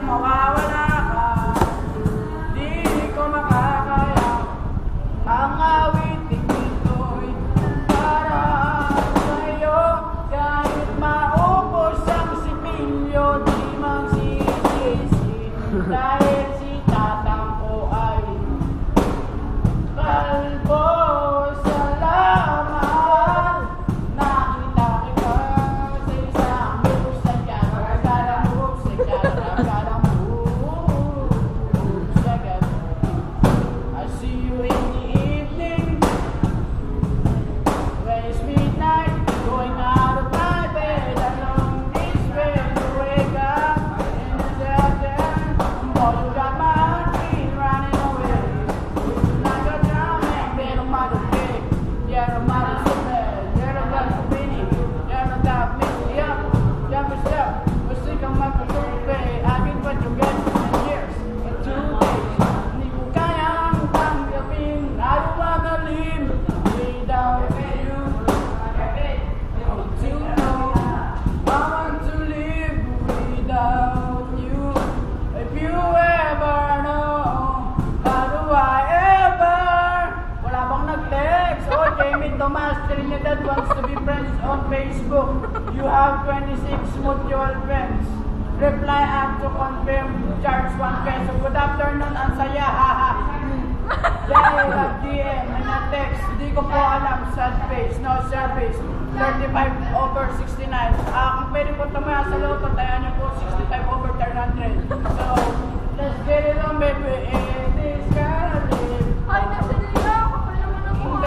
Mawawala ka, di ko makakaya. Ang awitin ito'y para sa'yo. Kahit maubos ang sipilyo, di magsisisi. Dahil si tatang ko ay kalbo. Salamat, nakita kita sa isang musagyan. I see you in the evening, when it's midnight, going out of my bed alone. This way to wake up in the shelter. Boy, you got my heartbeat running away. Like a drum and little mother pig. You're a mother so bad, you're a blood for Winnie. You're a dog, mix me up, jump and step. We're sick of my control pay. I get what you get in years, in 2 days. Hindi ko kayang tanggapin. I don't wanna live without you. I want to know, I want to live without you. If you ever know, how do I ever? Wala bang nag-text? Oh, Jamie Tomas Trinidad wants to be friends on Facebook. You have 26 mutual friends. Reply at to confirm, charge 1 peso. Good afternoon, ang saya, haha. Dahil GM, na text, di ko po alam, sad face, no service, 35/69. Kung pwede po tumaya sa loto, tayo niyo po 65/300. So, let's get it on, baby, it is gonna live. Ay, nasa nila ako pa naman ako.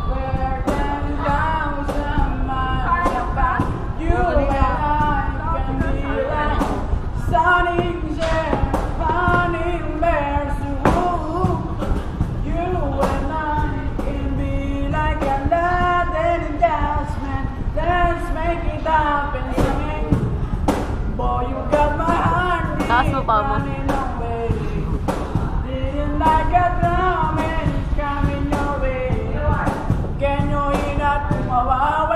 Where 10,000 miles apart, you and I can be like Sonic Jet, running bears. You and I can be like a Latin jasmine. Let's make it happen, singing. Boy, you got my heart Taas mo pa mo. running away. Didn't like a drum and it's coming your way. Can you hear that? Wow.